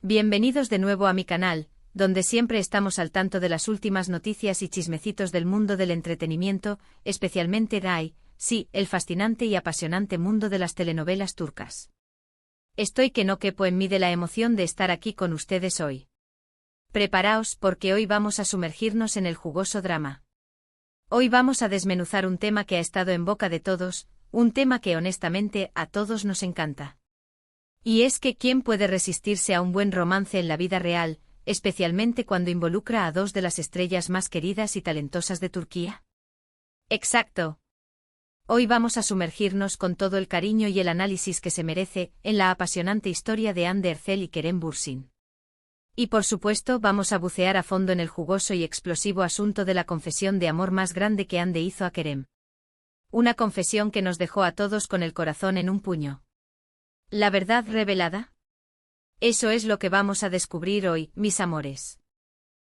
Bienvenidos de nuevo a mi canal, donde siempre estamos al tanto de las últimas noticias y chismecitos del mundo del entretenimiento, especialmente sí, el fascinante y apasionante mundo de las telenovelas turcas. Estoy que no quepo en mí de la emoción de estar aquí con ustedes hoy. Preparaos porque hoy vamos a sumergirnos en el jugoso drama. Hoy vamos a desmenuzar un tema que ha estado en boca de todos, un tema que honestamente a todos nos encanta. Y es que ¿quién puede resistirse a un buen romance en la vida real, especialmente cuando involucra a dos de las estrellas más queridas y talentosas de Turquía? Exacto. Hoy vamos a sumergirnos con todo el cariño y el análisis que se merece en la apasionante historia de Hande Erçel y Kerem Bürsin. Y por supuesto vamos a bucear a fondo en el jugoso y explosivo asunto de la confesión de amor más grande que Hande hizo a Kerem. Una confesión que nos dejó a todos con el corazón en un puño. ¿La verdad revelada? Eso es lo que vamos a descubrir hoy, mis amores.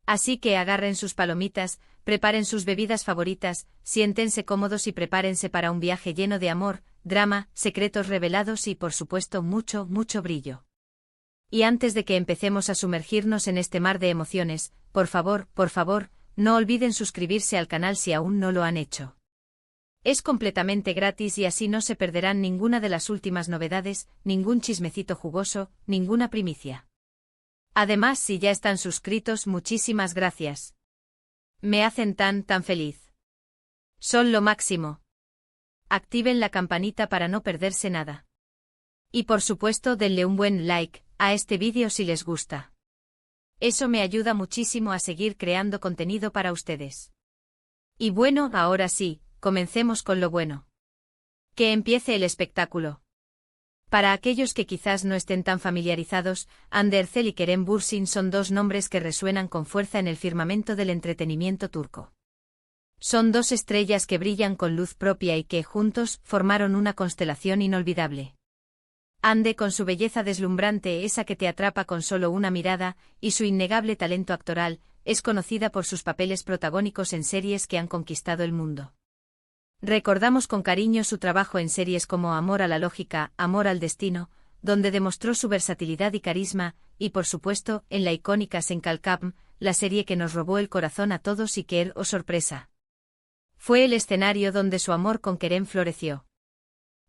Así que agarren sus palomitas, preparen sus bebidas favoritas, siéntense cómodos y prepárense para un viaje lleno de amor, drama, secretos revelados y por supuesto mucho, mucho brillo. Y antes de que empecemos a sumergirnos en este mar de emociones, por favor, no olviden suscribirse al canal si aún no lo han hecho. Es completamente gratis y así no se perderán ninguna de las últimas novedades, ningún chismecito jugoso, ninguna primicia. Además, si ya están suscritos, muchísimas gracias. Me hacen tan feliz. Son lo máximo. Activen la campanita para no perderse nada. Y por supuesto denle un buen like a este vídeo si les gusta. Eso me ayuda muchísimo a seguir creando contenido para ustedes. Y bueno, ahora sí, comencemos con lo bueno. Que empiece el espectáculo. Para aquellos que quizás no estén tan familiarizados, Hande Erçel y Kerem Bürsin son dos nombres que resuenan con fuerza en el firmamento del entretenimiento turco. Son dos estrellas que brillan con luz propia y que, juntos, formaron una constelación inolvidable. Hande, con su belleza deslumbrante, esa que te atrapa con solo una mirada, y su innegable talento actoral, es conocida por sus papeles protagónicos en series que han conquistado el mundo. Recordamos con cariño su trabajo en series como Amor a la lógica, Amor al destino, donde demostró su versatilidad y carisma, y por supuesto, en la icónica Sen Kalkapm, la serie que nos robó el corazón a todos y que, oh sorpresa, fue el escenario donde su amor con Kerem floreció.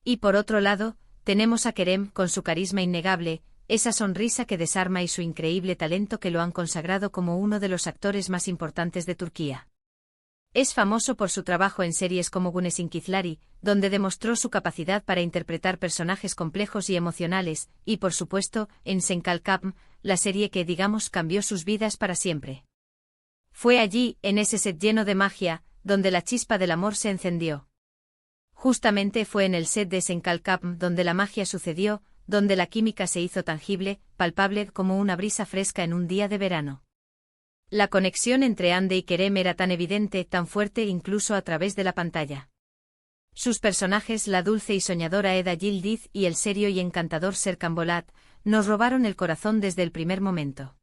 Y por otro lado, tenemos a Kerem con su carisma innegable, esa sonrisa que desarma y su increíble talento que lo han consagrado como uno de los actores más importantes de Turquía. Es famoso por su trabajo en series como Güneş İnkizleri, donde demostró su capacidad para interpretar personajes complejos y emocionales, y por supuesto, en Sen Kalkapm, la serie que digamos cambió sus vidas para siempre. Fue allí, en ese set lleno de magia, donde la chispa del amor se encendió. Justamente fue en el set de Sen Kalkapm donde la magia sucedió, donde la química se hizo tangible, palpable como una brisa fresca en un día de verano. La conexión entre Hande y Kerem era tan evidente, tan fuerte incluso a través de la pantalla. Sus personajes, la dulce y soñadora Eda Yildiz y el serio y encantador Serkan Bolat, nos robaron el corazón desde el primer momento.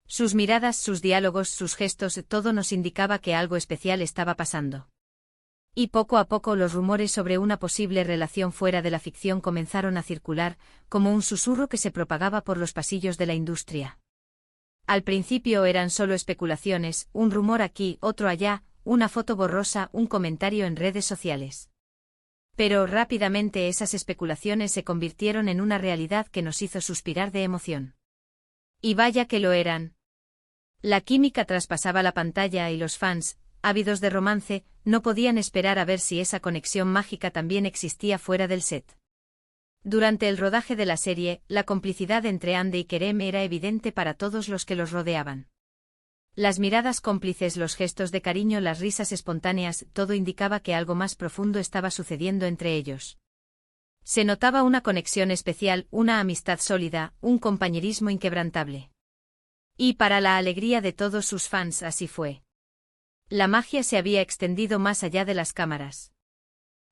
Sus miradas, sus diálogos, sus gestos, todo nos indicaba que algo especial estaba pasando. Y poco a poco los rumores sobre una posible relación fuera de la ficción comenzaron a circular, como un susurro que se propagaba por los pasillos de la industria. Al principio eran solo especulaciones, un rumor aquí, otro allá, una foto borrosa, un comentario en redes sociales. Pero rápidamente esas especulaciones se convirtieron en una realidad que nos hizo suspirar de emoción. Y vaya que lo eran. La química traspasaba la pantalla y los fans, ávidos de romance, no podían esperar a ver si esa conexión mágica también existía fuera del set. Durante el rodaje de la serie, la complicidad entre Hande y Kerem era evidente para todos los que los rodeaban. Las miradas cómplices, los gestos de cariño, las risas espontáneas, todo indicaba que algo más profundo estaba sucediendo entre ellos. Se notaba una conexión especial, una amistad sólida, un compañerismo inquebrantable. Y para la alegría de todos sus fans así fue. La magia se había extendido más allá de las cámaras.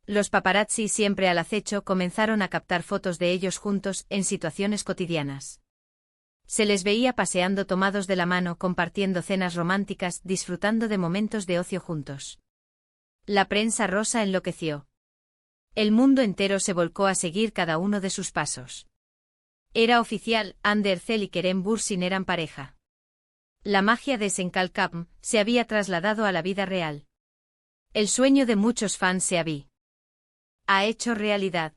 Los paparazzi, siempre al acecho, comenzaron a captar fotos de ellos juntos en situaciones cotidianas. Se les veía paseando tomados de la mano, compartiendo cenas románticas, disfrutando de momentos de ocio juntos. La prensa rosa enloqueció. El mundo entero se volcó a seguir cada uno de sus pasos. Era oficial, Ande Ercel y Kerem Bürsin eran pareja. La magia de Senkalkapm se había trasladado a la vida real. El sueño de muchos fans se ha hecho realidad.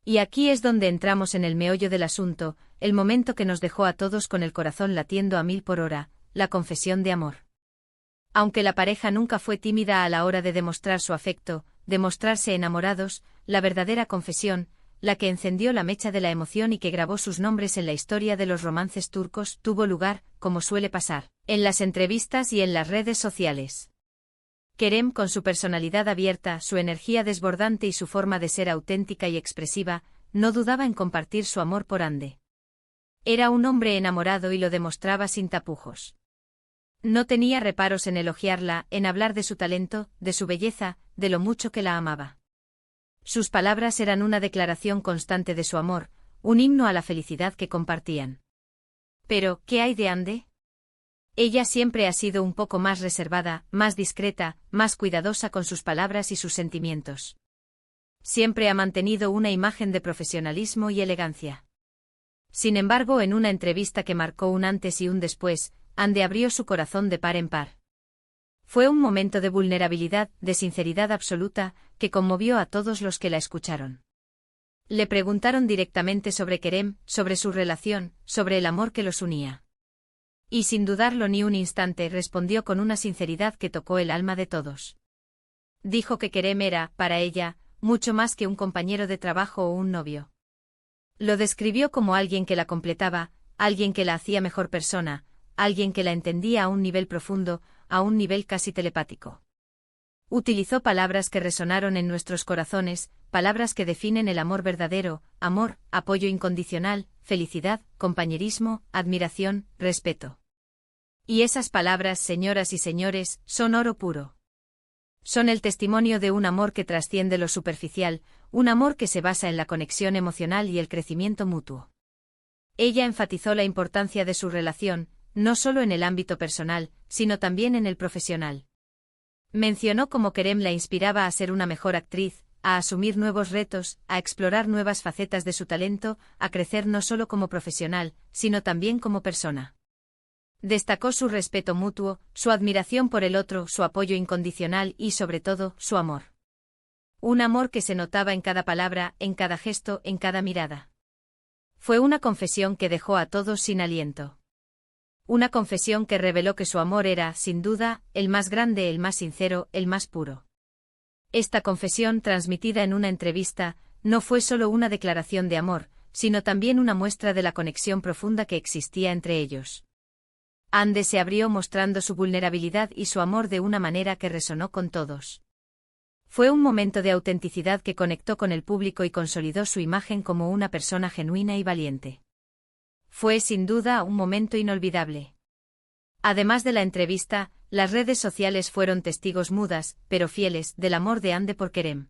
Y aquí es donde entramos en el meollo del asunto, el momento que nos dejó a todos con el corazón latiendo a 1000 por hora, la confesión de amor. Aunque la pareja nunca fue tímida a la hora de demostrar su afecto, de mostrarse enamorados, la verdadera confesión, la que encendió la mecha de la emoción y que grabó sus nombres en la historia de los romances turcos, tuvo lugar, como suele pasar, en las entrevistas y en las redes sociales. Kerem, con su personalidad abierta, su energía desbordante y su forma de ser auténtica y expresiva, no dudaba en compartir su amor por Hande. Era un hombre enamorado y lo demostraba sin tapujos. No tenía reparos en elogiarla, en hablar de su talento, de su belleza, de lo mucho que la amaba. Sus palabras eran una declaración constante de su amor, un himno a la felicidad que compartían. Pero, ¿qué hay de Hande? Ella siempre ha sido un poco más reservada, más discreta, más cuidadosa con sus palabras y sus sentimientos. Siempre ha mantenido una imagen de profesionalismo y elegancia. Sin embargo, en una entrevista que marcó un antes y un después, Hande abrió su corazón de par en par. Fue un momento de vulnerabilidad, de sinceridad absoluta, que conmovió a todos los que la escucharon. Le preguntaron directamente sobre Kerem, sobre su relación, sobre el amor que los unía. Y sin dudarlo ni un instante respondió con una sinceridad que tocó el alma de todos. Dijo que Kerem era, para ella, mucho más que un compañero de trabajo o un novio. Lo describió como alguien que la completaba, alguien que la hacía mejor persona, alguien que la entendía a un nivel profundo, a un nivel casi telepático. Utilizó palabras que resonaron en nuestros corazones, palabras que definen el amor verdadero, amor, apoyo incondicional, felicidad, compañerismo, admiración, respeto. Y esas palabras, señoras y señores, son oro puro. Son el testimonio de un amor que trasciende lo superficial, un amor que se basa en la conexión emocional y el crecimiento mutuo. Ella enfatizó la importancia de su relación, no solo en el ámbito personal, sino también en el profesional. Mencionó cómo Kerem la inspiraba a ser una mejor actriz, a asumir nuevos retos, a explorar nuevas facetas de su talento, a crecer no solo como profesional, sino también como persona. Destacó su respeto mutuo, su admiración por el otro, su apoyo incondicional y, sobre todo, su amor. Un amor que se notaba en cada palabra, en cada gesto, en cada mirada. Fue una confesión que dejó a todos sin aliento. Una confesión que reveló que su amor era, sin duda, el más grande, el más sincero, el más puro. Esta confesión, transmitida en una entrevista, no fue solo una declaración de amor, sino también una muestra de la conexión profunda que existía entre ellos. Hande se abrió mostrando su vulnerabilidad y su amor de una manera que resonó con todos. Fue un momento de autenticidad que conectó con el público y consolidó su imagen como una persona genuina y valiente. Fue sin duda un momento inolvidable. Además de la entrevista, las redes sociales fueron testigos mudas, pero fieles, del amor de Hande por Kerem.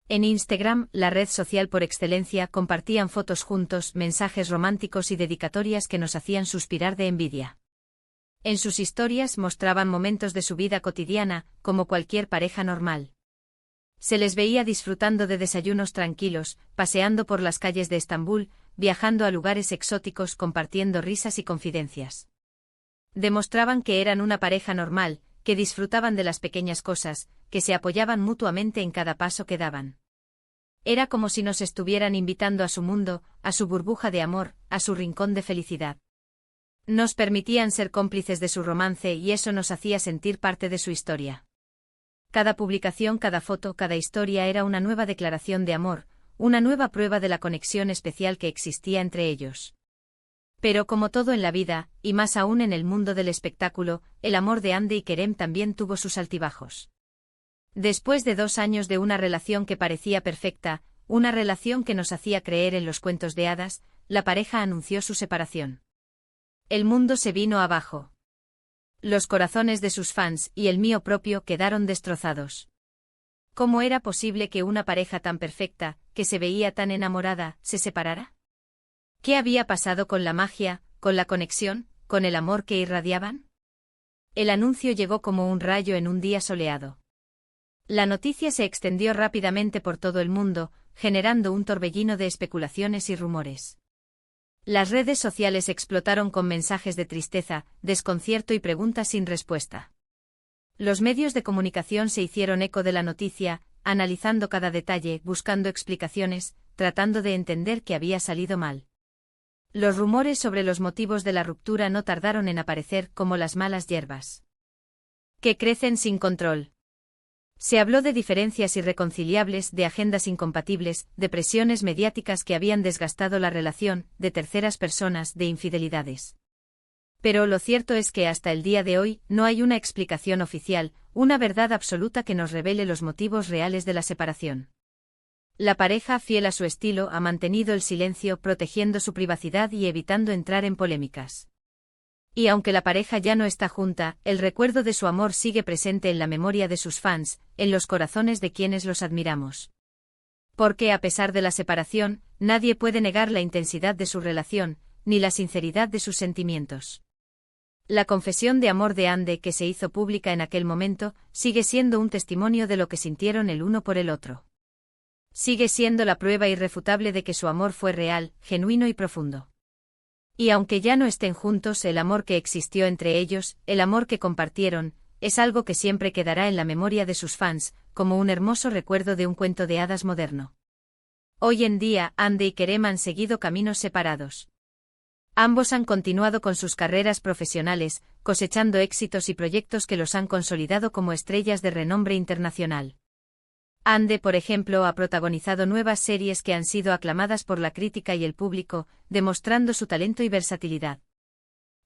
En Instagram, la red social por excelencia, compartían fotos juntos, mensajes románticos y dedicatorias que nos hacían suspirar de envidia. En sus historias mostraban momentos de su vida cotidiana, como cualquier pareja normal. Se les veía disfrutando de desayunos tranquilos, paseando por las calles de Estambul, viajando a lugares exóticos, compartiendo risas y confidencias. Demostraban que eran una pareja normal, que disfrutaban de las pequeñas cosas, que se apoyaban mutuamente en cada paso que daban. Era como si nos estuvieran invitando a su mundo, a su burbuja de amor, a su rincón de felicidad. Nos permitían ser cómplices de su romance y eso nos hacía sentir parte de su historia. Cada publicación, cada foto, cada historia era una nueva declaración de amor, una nueva prueba de la conexión especial que existía entre ellos. Pero como todo en la vida, y más aún en el mundo del espectáculo, el amor de Hande y Kerem también tuvo sus altibajos. Después de 2 años de una relación que parecía perfecta, una relación que nos hacía creer en los cuentos de hadas, la pareja anunció su separación. El mundo se vino abajo. Los corazones de sus fans y el mío propio quedaron destrozados. ¿Cómo era posible que una pareja tan perfecta, que se veía tan enamorada, se separara? ¿Qué había pasado con la magia, con la conexión, con el amor que irradiaban? El anuncio llegó como un rayo en un día soleado. La noticia se extendió rápidamente por todo el mundo, generando un torbellino de especulaciones y rumores. Las redes sociales explotaron con mensajes de tristeza, desconcierto y preguntas sin respuesta. Los medios de comunicación se hicieron eco de la noticia, analizando cada detalle, buscando explicaciones, tratando de entender qué había salido mal. Los rumores sobre los motivos de la ruptura no tardaron en aparecer como las malas hierbas que crecen sin control. Se habló de diferencias irreconciliables, de agendas incompatibles, de presiones mediáticas que habían desgastado la relación, de terceras personas, de infidelidades. Pero lo cierto es que hasta el día de hoy no hay una explicación oficial, una verdad absoluta que nos revele los motivos reales de la separación. La pareja, fiel a su estilo, ha mantenido el silencio, protegiendo su privacidad y evitando entrar en polémicas. Y aunque la pareja ya no está junta, el recuerdo de su amor sigue presente en la memoria de sus fans, en los corazones de quienes los admiramos. Porque a pesar de la separación, nadie puede negar la intensidad de su relación, ni la sinceridad de sus sentimientos. La confesión de amor de Ande, que se hizo pública en aquel momento, sigue siendo un testimonio de lo que sintieron el uno por el otro. Sigue siendo la prueba irrefutable de que su amor fue real, genuino y profundo. Y aunque ya no estén juntos, el amor que existió entre ellos, el amor que compartieron, es algo que siempre quedará en la memoria de sus fans, como un hermoso recuerdo de un cuento de hadas moderno. Hoy en día, Ande y Kerem han seguido caminos separados. Ambos han continuado con sus carreras profesionales, cosechando éxitos y proyectos que los han consolidado como estrellas de renombre internacional. Ande, por ejemplo, ha protagonizado nuevas series que han sido aclamadas por la crítica y el público, demostrando su talento y versatilidad.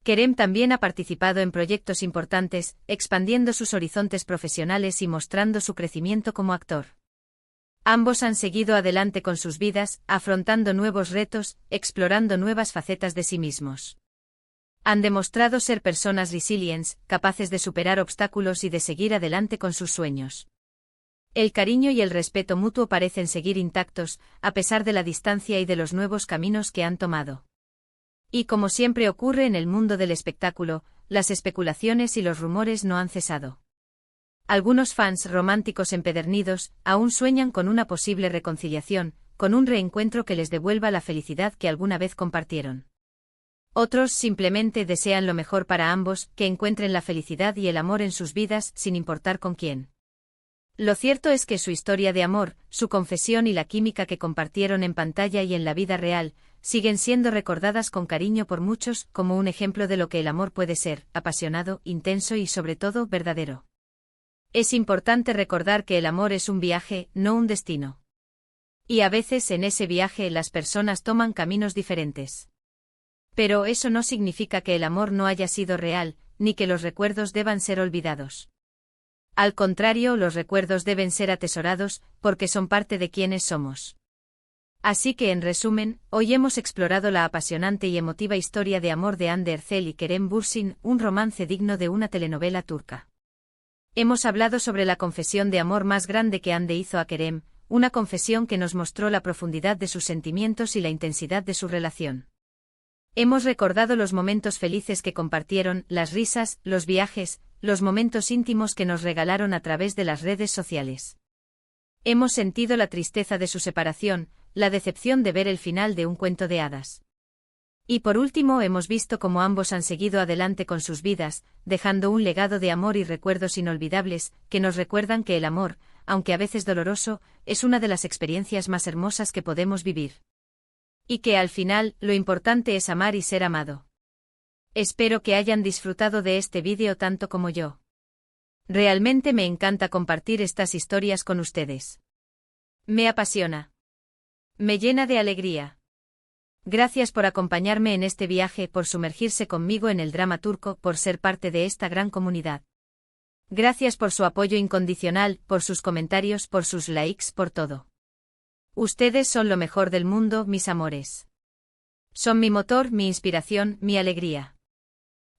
Kerem también ha participado en proyectos importantes, expandiendo sus horizontes profesionales y mostrando su crecimiento como actor. Ambos han seguido adelante con sus vidas, afrontando nuevos retos, explorando nuevas facetas de sí mismos. Han demostrado ser personas resilientes, capaces de superar obstáculos y de seguir adelante con sus sueños. El cariño y el respeto mutuo parecen seguir intactos, a pesar de la distancia y de los nuevos caminos que han tomado. Y como siempre ocurre en el mundo del espectáculo, las especulaciones y los rumores no han cesado. Algunos fans románticos empedernidos aún sueñan con una posible reconciliación, con un reencuentro que les devuelva la felicidad que alguna vez compartieron. Otros simplemente desean lo mejor para ambos, que encuentren la felicidad y el amor en sus vidas, sin importar con quién. Lo cierto es que su historia de amor, su confesión y la química que compartieron en pantalla y en la vida real, siguen siendo recordadas con cariño por muchos como un ejemplo de lo que el amor puede ser, apasionado, intenso y sobre todo verdadero. Es importante recordar que el amor es un viaje, no un destino. Y a veces en ese viaje las personas toman caminos diferentes. Pero eso no significa que el amor no haya sido real, ni que los recuerdos deban ser olvidados. Al contrario, los recuerdos deben ser atesorados, porque son parte de quienes somos. Así que en resumen, hoy hemos explorado la apasionante y emotiva historia de amor de Hande Erçel y Kerem Bürsin, un romance digno de una telenovela turca. Hemos hablado sobre la confesión de amor más grande que Hande hizo a Kerem, una confesión que nos mostró la profundidad de sus sentimientos y la intensidad de su relación. Hemos recordado los momentos felices que compartieron, las risas, los viajes, los momentos íntimos que nos regalaron a través de las redes sociales. Hemos sentido la tristeza de su separación, la decepción de ver el final de un cuento de hadas. Y por último hemos visto cómo ambos han seguido adelante con sus vidas, dejando un legado de amor y recuerdos inolvidables, que nos recuerdan que el amor, aunque a veces doloroso, es una de las experiencias más hermosas que podemos vivir. Y que al final, lo importante es amar y ser amado. Espero que hayan disfrutado de este vídeo tanto como yo. Realmente me encanta compartir estas historias con ustedes. Me apasiona. Me llena de alegría. Gracias por acompañarme en este viaje, por sumergirse conmigo en el drama turco, por ser parte de esta gran comunidad. Gracias por su apoyo incondicional, por sus comentarios, por sus likes, por todo. Ustedes son lo mejor del mundo, mis amores. Son mi motor, mi inspiración, mi alegría.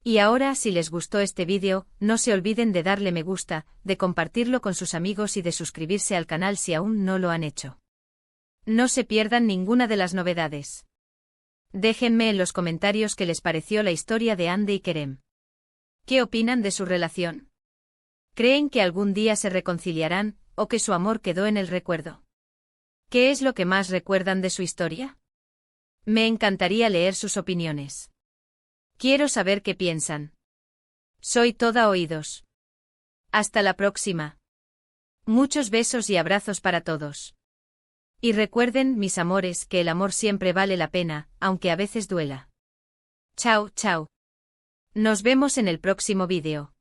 Y ahora, si les gustó este vídeo, no se olviden de darle me gusta, de compartirlo con sus amigos y de suscribirse al canal si aún no lo han hecho. No se pierdan ninguna de las novedades. Déjenme en los comentarios qué les pareció la historia de Hande y Kerem. ¿Qué opinan de su relación? ¿Creen que algún día se reconciliarán, o que su amor quedó en el recuerdo? ¿Qué es lo que más recuerdan de su historia? Me encantaría leer sus opiniones. Quiero saber qué piensan. Soy toda oídos. Hasta la próxima. Muchos besos y abrazos para todos. Y recuerden, mis amores, que el amor siempre vale la pena, aunque a veces duela. Chao, chao. Nos vemos en el próximo vídeo.